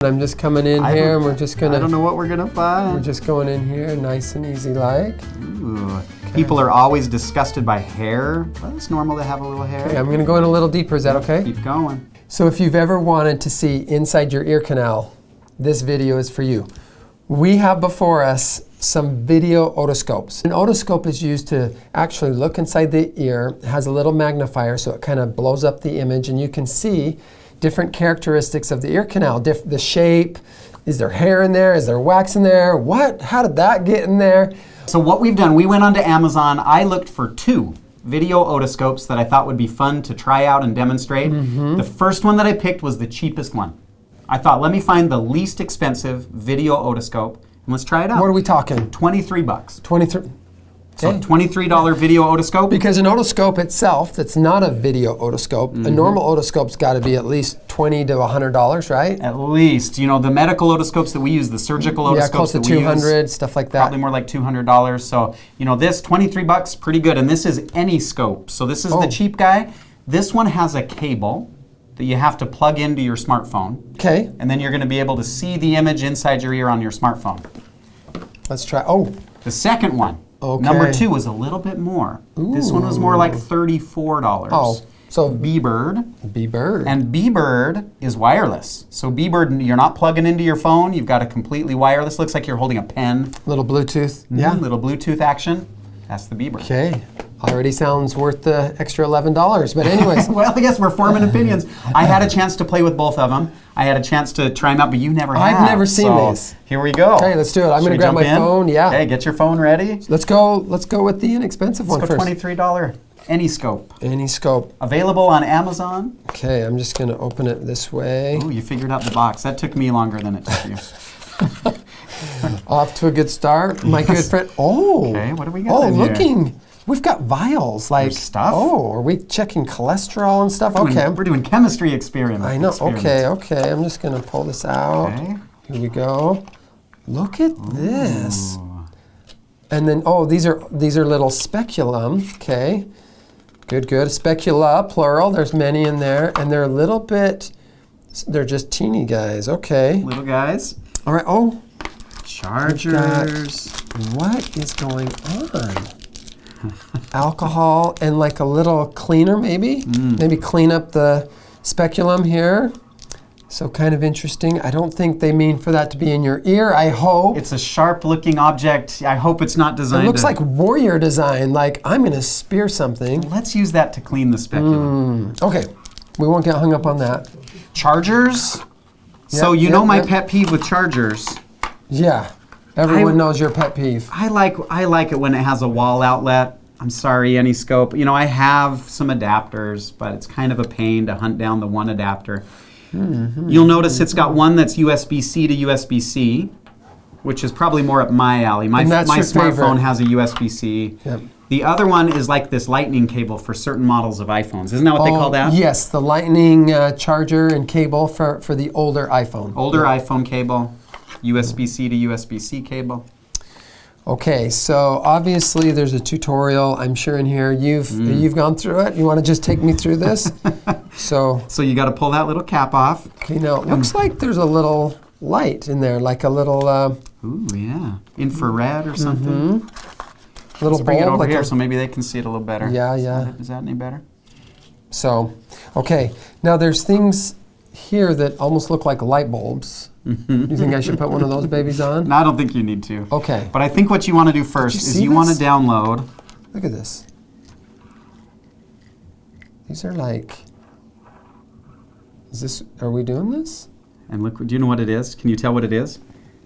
I'm just coming in here and we're just gonna... I don't know what we're gonna find. We're just going in here, nice and easy like. Ooh. Okay. People are always disgusted by hair. Well, it's normal to have a little hair. Okay, I'm gonna go in a little deeper, is that okay? Keep going. So if you've ever wanted to see inside your ear canal, this video is for you. We have before us some video otoscopes. An otoscope is used to actually look inside the ear. It has a little magnifier so it kind of blows up the image and you can see different characteristics of the ear canal. The shape, is there hair in there? Is there wax in there? What? How did that get in there? So what we've done, we went onto Amazon. I looked for 2 video otoscopes that I thought would be fun to try out and demonstrate. The first one that I picked was the cheapest one. I thought, let me find the least expensive video otoscope and let's try it out. What are we talking? 23 bucks. 23. So $23 video otoscope. Because an otoscope itself, that's not a video otoscope. A normal otoscope's got to be at least $20 to $100, right? At least. You know, the medical otoscopes that we use, the surgical otoscopes close to that we 200, use, stuff like that. Probably more like $200. So, you know, this 23 bucks, pretty good. And this is Anyscope. So this is the cheap guy. This one has a cable that you have to plug into your smartphone. Okay. And then you're going to be able to see the image inside your ear on your smartphone. Let's try. Oh. The second one. Okay. Number 2 was a little bit more. Ooh. This one was more like $34. Oh, so BEBIRD. BEBIRD. And BEBIRD is wireless. So BEBIRD, you're not plugging into your phone. You've got a completely wireless. Looks like you're holding a pen. Little Bluetooth. Yeah. Little Bluetooth action. That's the BEBIRD. Okay. Already sounds worth the extra $11. But anyways. Well, I guess we're forming opinions. I had a chance to play with both of them. I had a chance to try them out, but you never have. I've never seen these. Here we go. Okay, let's do it. I'm going to grab my phone. Yeah. Okay, get your phone ready. Let's go with the inexpensive one first. $23 Anyscope. Anyscope. Available on Amazon. Okay, I'm just going to open it this way. Oh, you figured out the box. That took me longer than it took you. Off to a good start. My good friend. Oh. Okay, what do we got in here? We've got vials, like there's stuff. Oh, are we checking cholesterol and stuff? Okay, we're doing chemistry experiments. I know. Okay. I'm just gonna pull this out. Okay. Here we go. Look at this. And then these are little speculum. Okay. Good. Specula, plural. There's many in there, and they're a little bit. They're just teeny guys. Okay. Little guys. All right. Oh. Chargers. What is going on? Alcohol and like a little cleaner maybe. Maybe clean up the speculum here. So kind of interesting. I don't think they mean for that to be in your ear, I hope. It's a sharp looking object. I hope it's not designed It looks like warrior design, like I'm gonna spear something. Let's use that to clean the speculum. Okay, we won't get hung up on that. Chargers? So you know my pet peeve with chargers. Yeah. Everyone knows your pet peeve. I like it when it has a wall outlet. I'm sorry, Anyscope. You know, I have some adapters, but it's kind of a pain to hunt down the one adapter. You'll notice it's got one that's USB-C to USB-C, which is probably more up my alley. My smartphone has a USB-C. Yep. The other one is like this lightning cable for certain models of iPhones. Isn't that what they call that? Yes, the lightning charger and cable for the older iPhone. Older iPhone cable. USB-C to USB-C cable. Okay, so obviously there's a tutorial, I'm sure, in here. You've gone through it. You want to just take me through this? So you got to pull that little cap off. Okay, now it looks like there's a little light in there, like a little... ooh, yeah. Infrared or something. Little Let's bring it bulb, over like here so maybe they can see it a little better. Yeah. Is that any better? So, okay. Now there's things here that almost look like light bulbs. You think I should put one of those babies on? No, I don't think you need to. Okay. But I think what you want to do first is you want to download. Look at this. These are like, are we doing this? And look, do you know what it is? Can you tell what it is?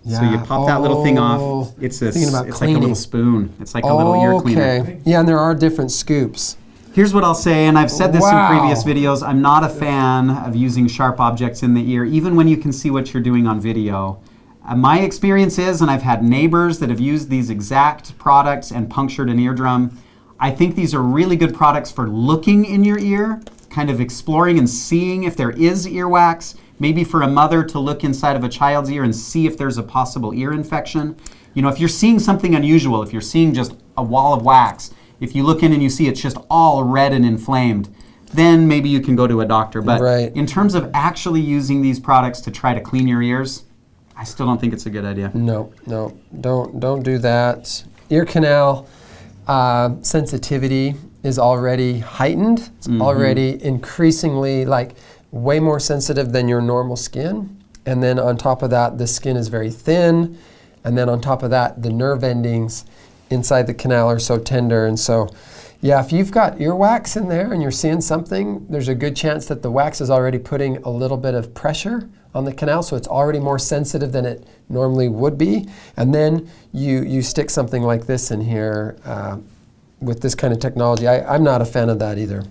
Yeah. So you pop that little thing off. It's like a little spoon. It's like a little ear cleaner. Okay. Yeah, and there are different scoops. Here's what I'll say, and I've said this in previous videos, I'm not a fan of using sharp objects in the ear, even when you can see what you're doing on video. My experience is, and I've had neighbors that have used these exact products and punctured an eardrum, I think these are really good products for looking in your ear, kind of exploring and seeing if there is earwax, maybe for a mother to look inside of a child's ear and see if there's a possible ear infection. You know, if you're seeing something unusual, if you're seeing just a wall of wax, if you look in and you see it's just all red and inflamed, then maybe you can go to a doctor. But Right. in terms of actually using these products to try to clean your ears, I still don't think it's a good idea. No, don't do that. Ear canal sensitivity is already heightened. It's already increasingly like way more sensitive than your normal skin. And then on top of that, the skin is very thin. And then on top of that, the nerve endings inside the canal are so tender. And so, yeah, if you've got earwax in there and you're seeing something, there's a good chance that the wax is already putting a little bit of pressure on the canal, so it's already more sensitive than it normally would be. And then you stick something like this in here with this kind of technology. I'm not a fan of that either.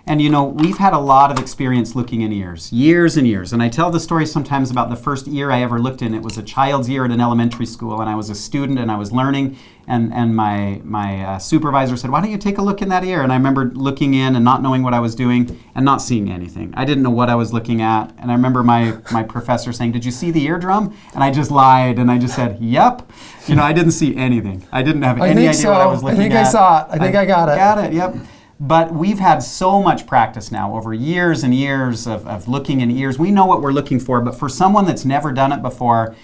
And you know, we've had a lot of experience looking in ears, years and years. And I tell the story sometimes about the first ear I ever looked in. It was a child's ear at an elementary school, and I was a student and I was learning. And my supervisor said, "Why don't you take a look in that ear?" And I remember looking in and not knowing what I was doing and not seeing anything. I didn't know what I was looking at. And I remember my professor saying, "Did you see the eardrum?" And I just lied and I just said, "Yep." You know, I didn't see anything. I didn't have any idea what I was looking at. I think I saw it. I think I got it. Got it, yep. But we've had so much practice now over years and years of looking in ears. We know what we're looking for, but for someone that's never done it before,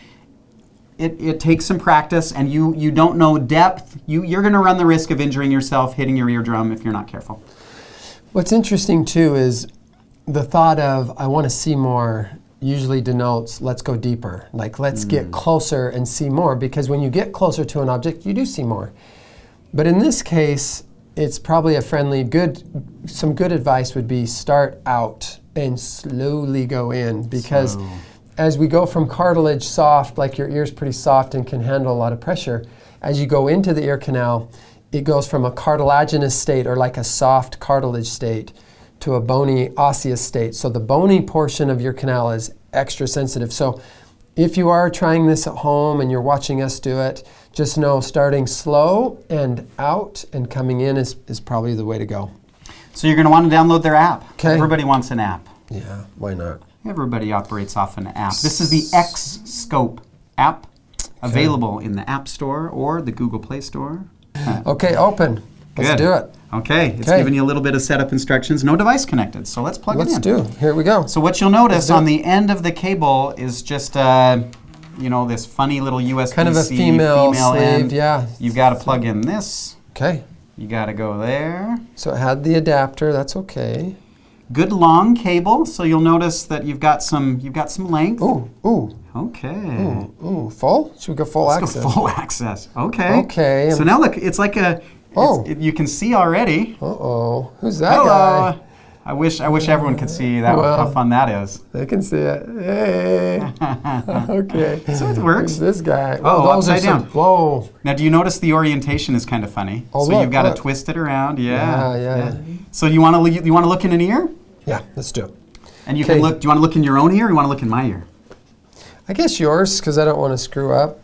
it takes some practice, and you don't know depth. You're going to run the risk of injuring yourself, hitting your eardrum if you're not careful. What's interesting too is the thought of I want to see more usually denotes let's go deeper. Like let's get closer and see more, because when you get closer to an object, you do see more. But in this case, it's probably a friendly, some good advice would be start out and slowly go in, because as we go from cartilage soft, like your ear's pretty soft and can handle a lot of pressure, as you go into the ear canal, it goes from a cartilaginous state, or like a soft cartilage state, to a bony osseous state. So the bony portion of your canal is extra sensitive. So if you are trying this at home and you're watching us do it, just know starting slow and out and coming in is probably the way to go. So you're going to want to download their app. Okay. Everybody wants an app. Yeah, why not? Everybody operates off an app. This is the Anyscope app, available in the App Store or the Google Play Store. Okay, open. Let's do it. Okay, it's giving you a little bit of setup instructions. No device connected, so let's plug it in. Let's do. Here we go. So what you'll notice on the end of the cable is just this funny little USB-C kind of a female sleeve, end. yeah. You've got to plug in this. Okay. You got to go there. So it had the adapter. That's okay. Good long cable. So you'll notice that you've got some length. Ooh. Okay. Ooh. Full? Should we go full Let's access? go full access. Okay. Okay. So now look, it's like a. You can see already. Uh-oh. Who's that Hello. guy? I wish everyone could see that. Well, how fun that is. They can see it. Hey. Okay. So it works. Who's this guy? Oh, those upside down. Whoa. Now, do you notice the orientation is kind of funny? Oh, so look, you've got look. to twist it around. Yeah. Yeah. So you want to look in an ear? Yeah, let's do it. And you can look. Do you want to look in your own ear, or you want to look in my ear? I guess yours, because I don't want to screw up.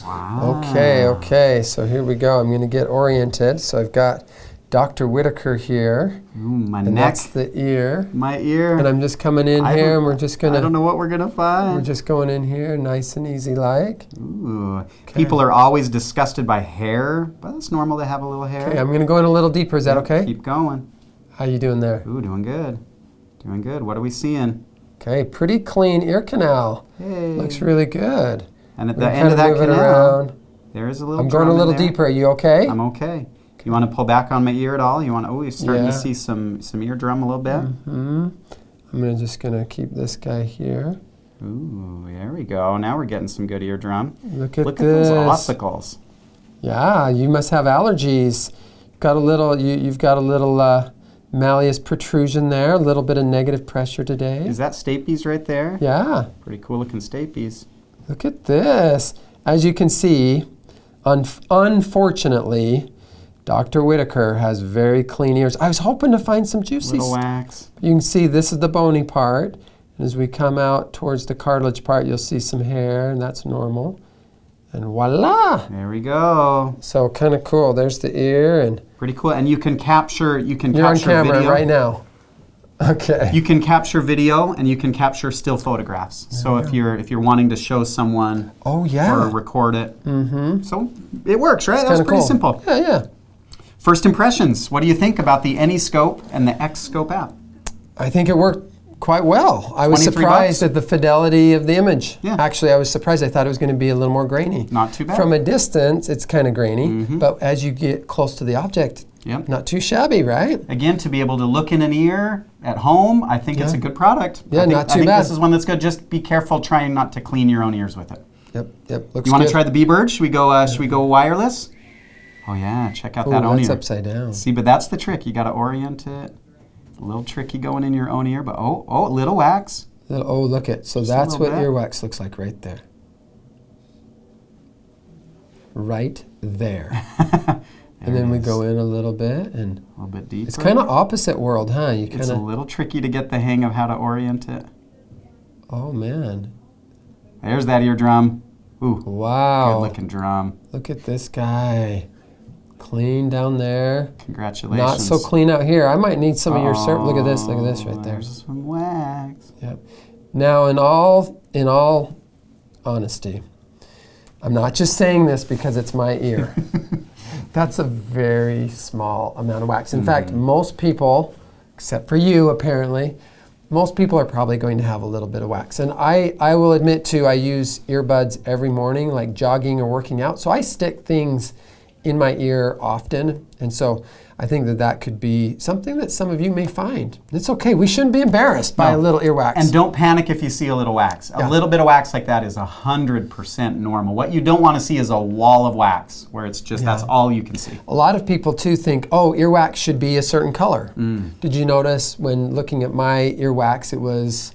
Wow. Okay. So here we go. I'm going to get oriented. So I've got Dr. Whitaker here. Ooh, my and neck. that's the ear. My ear. And I'm just coming in here, and we're just going to... I don't know what we're going to find. We're just going in here, nice and easy like. Ooh. Okay. People are always disgusted by hair, but it's normal to have a little hair. Okay, I'm going to go in a little deeper. Is that okay? Keep going. How you doing there? Ooh, doing good. Doing good. What are we seeing? Okay, pretty clean ear canal. Hey. Looks really good. And at the end of that canal, there is a little I'm going a little deeper. Are you okay? I'm okay. You want to pull back on my ear at all? You're starting to see some eardrum a little bit? Mm-hmm. I'm just going to keep this guy here. Ooh, there we go. Now we're getting some good eardrum. Look at this. Those ossicles. Yeah, you must have allergies. You've got a little malleus protrusion there, a little bit of negative pressure today. Is that stapes right there? Yeah. Pretty cool looking stapes. Look at this. As you can see, unfortunately, Dr. Whitaker has very clean ears. I was hoping to find some juicy Little wax. You can see this is the bony part. And as we come out towards the cartilage part, you'll see some hair, and that's normal. And voila! There we go. So kind of cool. There's the ear, and pretty cool. And you can capture. You're on camera video right now. Okay. You can capture video, and you can capture still photographs. So if you're wanting to show someone, or record it, so it works, right? That's pretty simple. Yeah. First impressions. What do you think about the Anyscope and the Gyroscope app? I think it worked quite well. I was 23 surprised bucks? at the fidelity of the image. Yeah. Actually, I was surprised. I thought it was going to be a little more grainy. Not too bad. From a distance, it's kind of grainy, but as you get close to the object, Yep. not too shabby, right? Again, to be able to look in an ear at home, I think it's a good product. Yeah, not too I think bad. this is one that's good. Just be careful trying not to clean your own ears with it. Yep, yep. Looks You want good. to try the BEBIRD? Should we go? Should we go wireless? Oh yeah, check out that Oh, own that's ear. upside down. See, but that's the trick. You got to orient it. It's a little tricky going in your own ear, but oh, little wax. Oh, look it. So Just a that's little what bit. earwax looks like right there. Right there. And then we go in a little bit, and a little bit deeper. it's kind of opposite world, huh? You It's kind a of. little tricky to get the hang of how to orient it. Oh man! There's that eardrum. Ooh, Wow! good looking drum. Look at this guy. Clean down there. Congratulations. Not so clean out here. I might need some of your syrup. Look at this. Look at this right there. There's some wax. Yep. Now, in all honesty, I'm not just saying this because it's my ear. That's a very small amount of wax. In fact, most people, except for you apparently, most people are probably going to have a little bit of wax. And I will admit too, I use earbuds every morning, like jogging or working out. So I stick things in my ear often. And so I think that that could be something that some of you may find. It's okay. We shouldn't be embarrassed by a little earwax. And don't panic if you see a little wax. A little bit of wax like that is 100% normal. What you don't want to see is a wall of wax where it's just, that's all you can see. A lot of people too think, oh, earwax should be a certain color. Did you notice when looking at my earwax, it was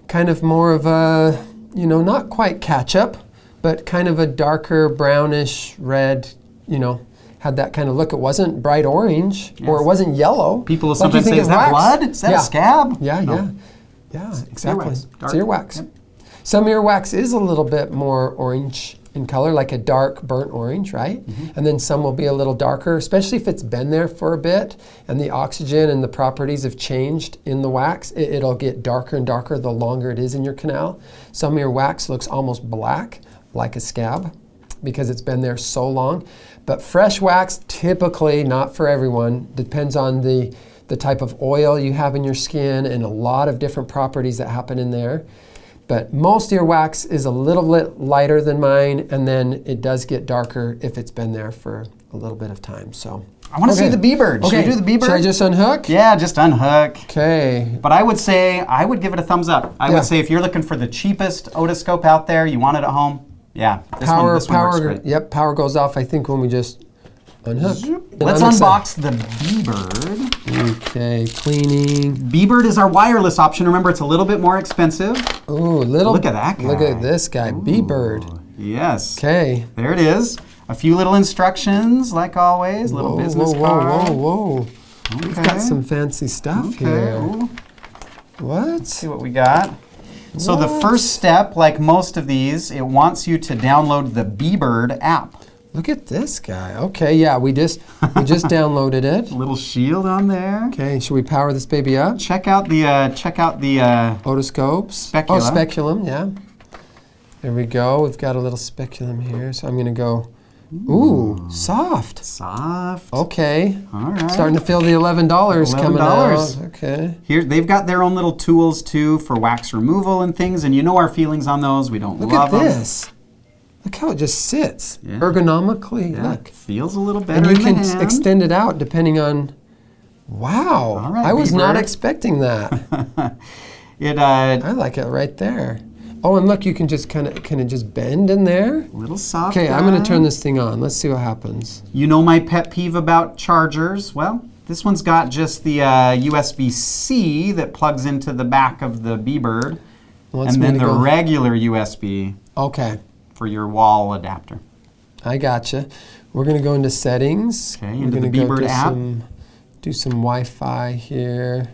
kind of more of a, you know, not quite ketchup, but kind of a darker brownish red, you know, had that kind of look. It wasn't bright orange, or it wasn't yellow. People will Like you sometimes think say, of is that wax. blood? Is that a scab? Yeah, No. yeah, exactly. earwax, dark. It's earwax. Yep. Some earwax is a little bit more orange in color, like a dark burnt orange, right? And then some will be a little darker, especially if it's been there for a bit and the oxygen and the properties have changed in the wax. It'll get darker and darker the longer it is in your canal. Some earwax looks almost black, like a scab, because it's been there so long. But fresh wax, typically, not for everyone, depends on the type of oil you have in your skin and a lot of different properties that happen in there. But most earwax is a little bit lighter than mine, and then it does get darker if it's been there for a little bit of time. So I want to see the BEBIRD. Should we do the BEBIRD? Should I just unhook? Yeah, just unhook. Okay. But I would say, I would give it a thumbs up. I would say if you're looking for the cheapest otoscope out there, you want it at home, yeah, this one works great. Yep, power goes off, I think, when we just unhook. Let's unbox the BEBIRD. Okay, cleaning. BEBIRD is our wireless option. Remember, it's a little bit more expensive. Ooh, little. Look at that guy. Look at this guy, BEBIRD. Yes. Okay. There it is. A few little instructions, like always. Little business card. Whoa. We've got some fancy stuff here. Ooh. What? Let's see what we got. So the first step, like most of these, it wants you to download the BEBIRD app. Look at this guy. Okay, yeah, we just downloaded it. Little shield on there. Okay, should we power this baby up? Check out the Otoscopes. Specula. Oh, speculum, yeah. There we go. We've got a little speculum here. So I'm going to go, ooh, soft. Soft. Okay. All right. Starting to feel the $11 coming out. Okay. Here, they've got their own little tools too for wax removal and things, and you know our feelings on those. We don't Look love at them. this. Look how it just sits Yeah. ergonomically. Yeah, Look. feels a little better And you in can the hand. extend it out depending on. Wow. All right, I was not BEBIRD. expecting that. I like it right there. Oh, and look, you can just can it just bend in there? little soft. Okay, I'm going to guy. turn this thing on. Let's see what happens. You know my pet peeve about chargers? Well, this one's got just the USB-C that plugs into the back of the BEBIRD, Wants and me then to the go- regular USB Okay, for your wall adapter. I gotcha. We're going to go into settings. Okay, We're into the gonna BEBIRD app. Do some Wi-Fi here.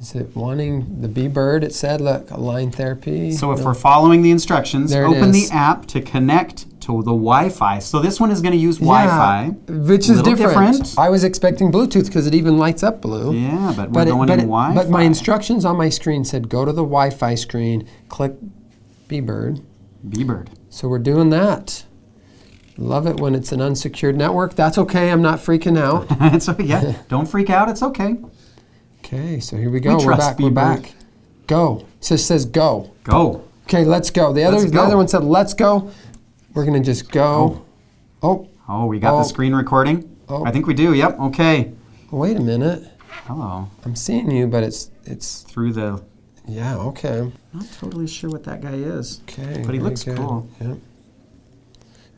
Is it wanting the BEBIRD? It said, look, line therapy. So if No. we're following the instructions, There it open the is. app to connect to the Wi-Fi. So this one is going to use Wi-Fi. Which is Little different. I was expecting Bluetooth because it even lights up blue. Yeah, but we're going in Wi-Fi. But my instructions on my screen said go to the Wi-Fi screen, click BEBIRD. BEBIRD. So we're doing that. Love it when it's an unsecured network. That's okay. I'm not freaking out. It's okay. Yeah, don't freak out. It's okay. Okay, so here we go. We We're trust back. We're BEBIRD. back. Go. So it says go. Go. Okay, let's go. The other one said let's go. We're gonna just go. Oh. Oh, we got the screen recording? Oh. I think we do, yep, okay. Wait a minute. Hello. I'm seeing you, but it's through the... Yeah, okay. I'm not totally sure what that guy is. Okay. But he looks cool. Yep.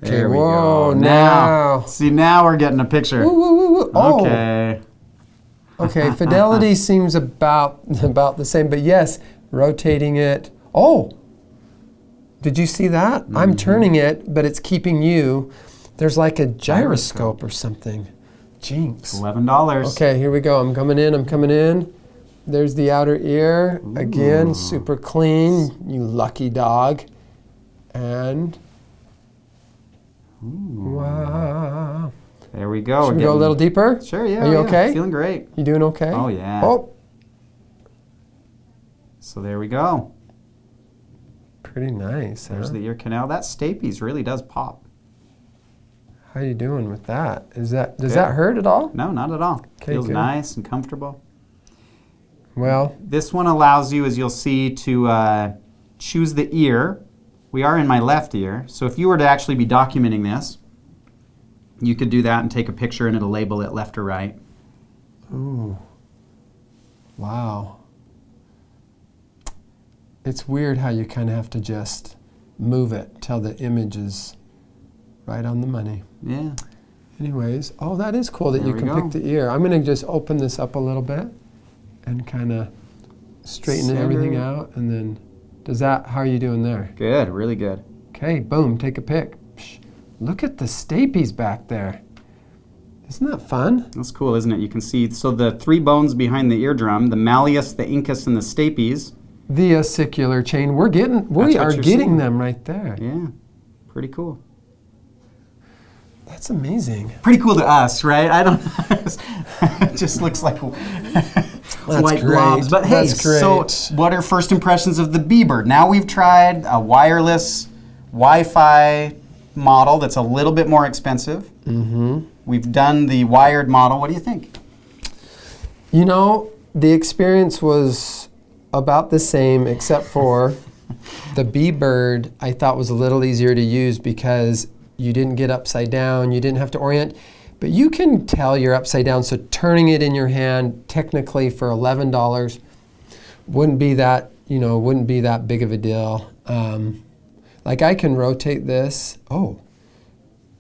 There we whoa, go. now. See, now we're getting a picture. Woo, woo, woo, woo. Oh. Okay. Okay, fidelity seems about the same, but yes, rotating it. Oh, did you see that? I'm turning it, but it's keeping you. There's like a gyroscope or something. Jinx. $11. Okay, here we go. I'm coming in. There's the outer ear. Again, super clean, you lucky dog. And, wow. There we go. Should we go a little deeper? Sure, yeah. Are you okay? Feeling great. You doing okay? Oh, yeah. Oh. So there we go. Pretty nice, There's huh? the ear canal. That stapes really does pop. How you doing with that? Does that hurt at all? No, not at all. Okay, Feels good. nice and comfortable. Well, This one allows you, as you'll see, to choose the ear. We are in my left ear, so if you were to actually be documenting this, you could do that and take a picture and it'll label it left or right. ooh, wow. It's weird how you kind of have to just move it till the image is right on the money. Yeah. Anyways, oh, that is cool that There you we can go. pick the ear. I'm going to just open this up a little bit and kind of straighten Center. everything out. And then, how are you doing there? Good, really good. Okay, boom, take a pic. Psh, look at the stapes back there. Isn't that fun? That's cool, isn't it? You can see, so the three bones behind the eardrum, the malleus, the incus, and the stapes. The ossicular chain, we what are you're getting seeing. them right there. Yeah, pretty cool. That's amazing. Pretty cool to us, right? I don't know. It just looks like white great. globs. But hey, That's great. so what are first impressions of the BEBIRD? Now we've tried a wireless Wi-Fi model that's a little bit more expensive. Mm-hmm. We've done the wired model. What do you think? You know, the experience was about the same, except for the BEBIRD I thought was a little easier to use because you didn't get upside down, you didn't have to orient, but you can tell you're upside down, so turning it in your hand technically for $11 wouldn't be that big of a deal. Like I can rotate this. Oh,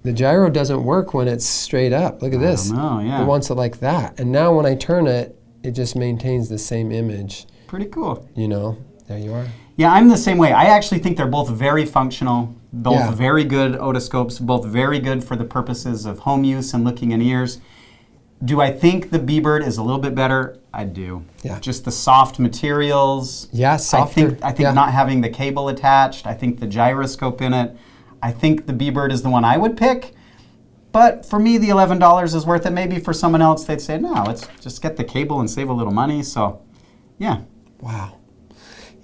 the gyro doesn't work when it's straight up. Look at this. I don't know, yeah. It wants it like that. And now when I turn it, it just maintains the same image. Pretty cool. You know, there you are. Yeah, I'm the same way. I actually think they're both very functional, both Yeah. very good otoscopes, both very good for the purposes of home use and looking in ears. Do I think the BEBIRD is a little bit better? I do. Yeah. Just the soft materials. Yeah, softer. I think Yeah. not having the cable attached, I think the gyroscope in it, I think the BEBIRD is the one I would pick. But for me, the $11 is worth it. Maybe for someone else, they'd say, no, let's just get the cable and save a little money. So, yeah. Wow.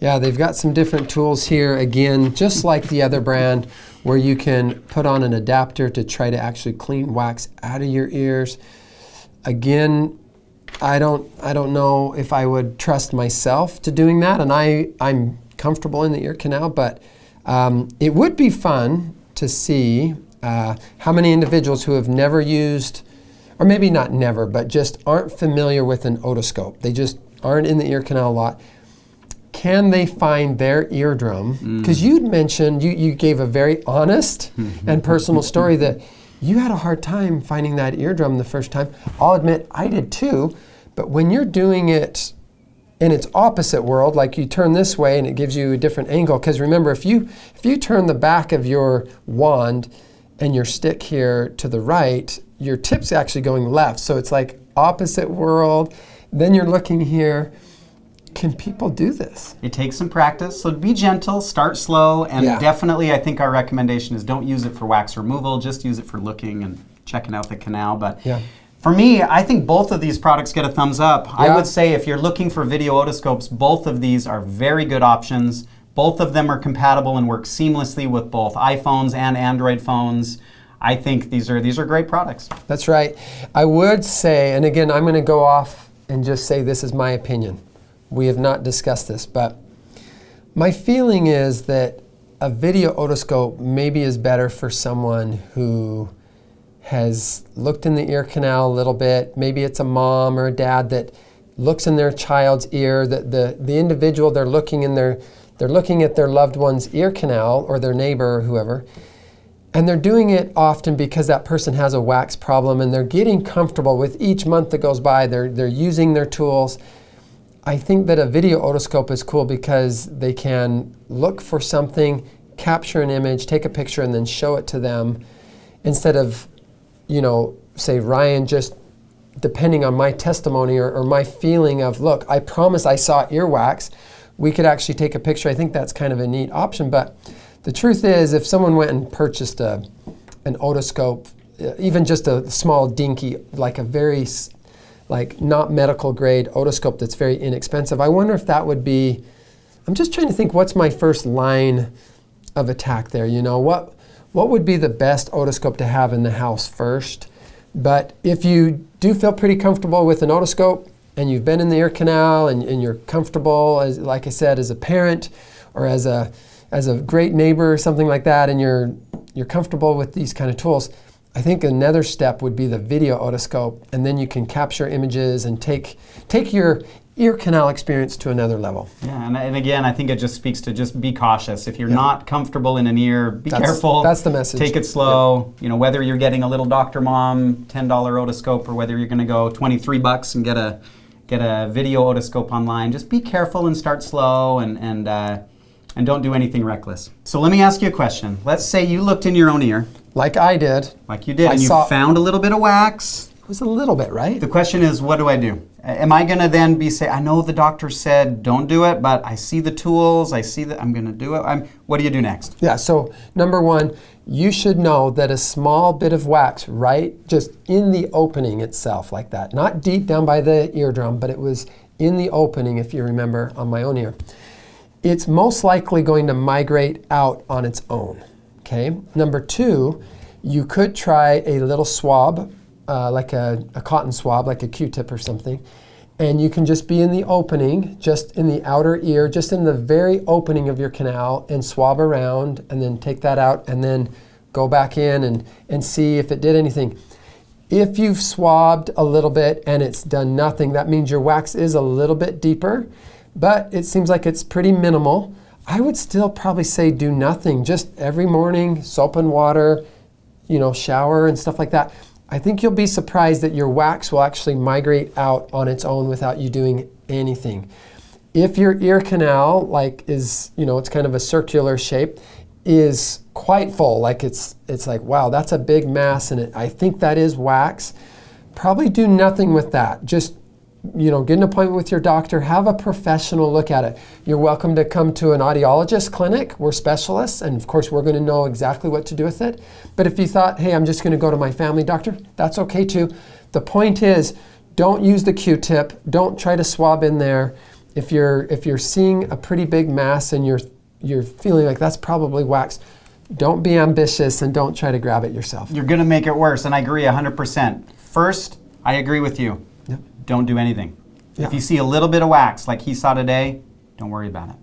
Yeah, they've got some different tools here, again, just like the other brand, where you can put on an adapter to try to actually clean wax out of your ears. Again, I don't know if I would trust myself to doing that, and I'm comfortable in the ear canal, but it would be fun to see how many individuals who have never used, or maybe not never, but just aren't familiar with an otoscope. They just aren't in the ear canal a lot. Can they find their eardrum? Because you'd mentioned, you gave a very honest and personal story that you had a hard time finding that eardrum the first time. I'll admit, I did too, but when you're doing it in its opposite world, like you turn this way and it gives you a different angle, because remember, if you turn the back of your wand and your stick here to the right, your tip's actually going left, so it's like opposite world. Then you're looking here. Can people do this? It takes some practice, so be gentle, start slow, and definitely I think our recommendation is don't use it for wax removal, just use it for looking and checking out the canal. But for me, I think both of these products get a thumbs up. I would say if you're looking for video otoscopes, both of these are very good options. Both of them are compatible and work seamlessly with both iPhones and Android phones. I think these are great products. That's right. I would say, and again, I'm going to go off and just say this is my opinion. We have not discussed this, but my feeling is that a video otoscope maybe is better for someone who has looked in the ear canal a little bit. Maybe it's a mom or a dad that looks in their child's ear, that the individual they're looking at their loved one's ear canal or their neighbor or whoever, and they're doing it often because that person has a wax problem and they're getting comfortable with each month that goes by. They're using their tools. I think that a video otoscope is cool because they can look for something, capture an image, take a picture, and then show it to them instead of, say Ryan just depending on my testimony or my feeling of, look, I promise I saw earwax. We could actually take a picture. I think that's kind of a neat option. But the truth is, if someone went and purchased an otoscope, even just a small dinky, like a very not medical grade otoscope that's very inexpensive, I wonder if that would be, I'm just trying to think what's my first line of attack there. What would be the best otoscope to have in the house first? But if you do feel pretty comfortable with an otoscope and you've been in the ear canal and you're comfortable, as like I said, as a parent or as a great neighbor or something like that, and you're comfortable with these kind of tools, I think another step would be the video otoscope, and then you can capture images and take your ear canal experience to another level. Yeah, and again, I think it just speaks to just be cautious. If you're not comfortable in an ear, be careful. That's the message. Take it slow. Yep. Whether you're getting a little Dr. Mom $10 otoscope or whether you're going to go $23 and get a video otoscope online, just be careful and start slow and don't do anything reckless. So let me ask you a question. Let's say you looked in your own ear. Like I did. Like you did, and you found a little bit of wax. It was a little bit, right? The question is, what do I do? Am I going to then say, I know the doctor said don't do it, but I see the tools, I see that I'm going to do it. What do you do next? Yeah, so number one, you should know that a small bit of wax, right, just in the opening itself like that, not deep down by the eardrum, but it was in the opening, if you remember, on my own ear. It's most likely going to migrate out on its own, okay? Number two, you could try a little swab, like a cotton swab, like a Q-tip or something, and you can just be in the opening, just in the outer ear, just in the very opening of your canal, and swab around, and then take that out, and then go back in and see if it did anything. If you've swabbed a little bit and it's done nothing, that means your wax is a little bit deeper, but it seems like it's pretty minimal. I would still probably say do nothing, just every morning, soap and water, shower and stuff like that. I think you'll be surprised that your wax will actually migrate out on its own without you doing anything. If your ear canal is, it's kind of a circular shape, is quite full, like it's like, wow, that's a big mass and I think that is wax, probably do nothing with that. Just get an appointment with your doctor, have a professional look at it. You're welcome to come to an audiologist clinic. We're specialists, and of course we're going to know exactly what to do with it. But if you thought, hey, I'm just going to go to my family doctor, that's okay too. The point is, don't use the Q-tip. Don't try to swab in there. If you're seeing a pretty big mass and you're feeling like that's probably wax, don't be ambitious and don't try to grab it yourself. You're going to make it worse, and I agree 100%. First, I agree with you. Yep. Don't do anything. Yeah. If you see a little bit of wax like he saw today, don't worry about it.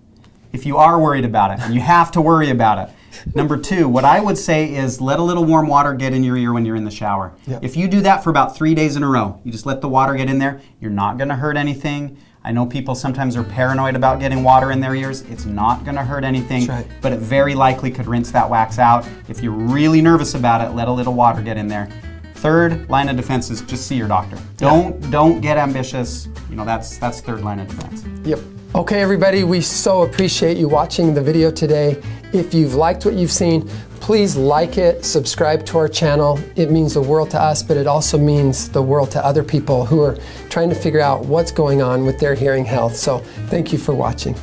If you are worried about it, and you have to worry about it, number two, what I would say is let a little warm water get in your ear when you're in the shower. Yep. If you do that for about 3 days in a row, you just let the water get in there, you're not going to hurt anything. I know people sometimes are paranoid about getting water in their ears. It's not going to hurt anything, That's right. But it very likely could rinse that wax out. If you're really nervous about it, let a little water get in there. Third line of defense is just see your doctor. Don't get ambitious. That's third line of defense. Yep. Okay, everybody, we so appreciate you watching the video today. If you've liked what you've seen, please like it, subscribe to our channel. It means the world to us, but it also means the world to other people who are trying to figure out what's going on with their hearing health. So thank you for watching.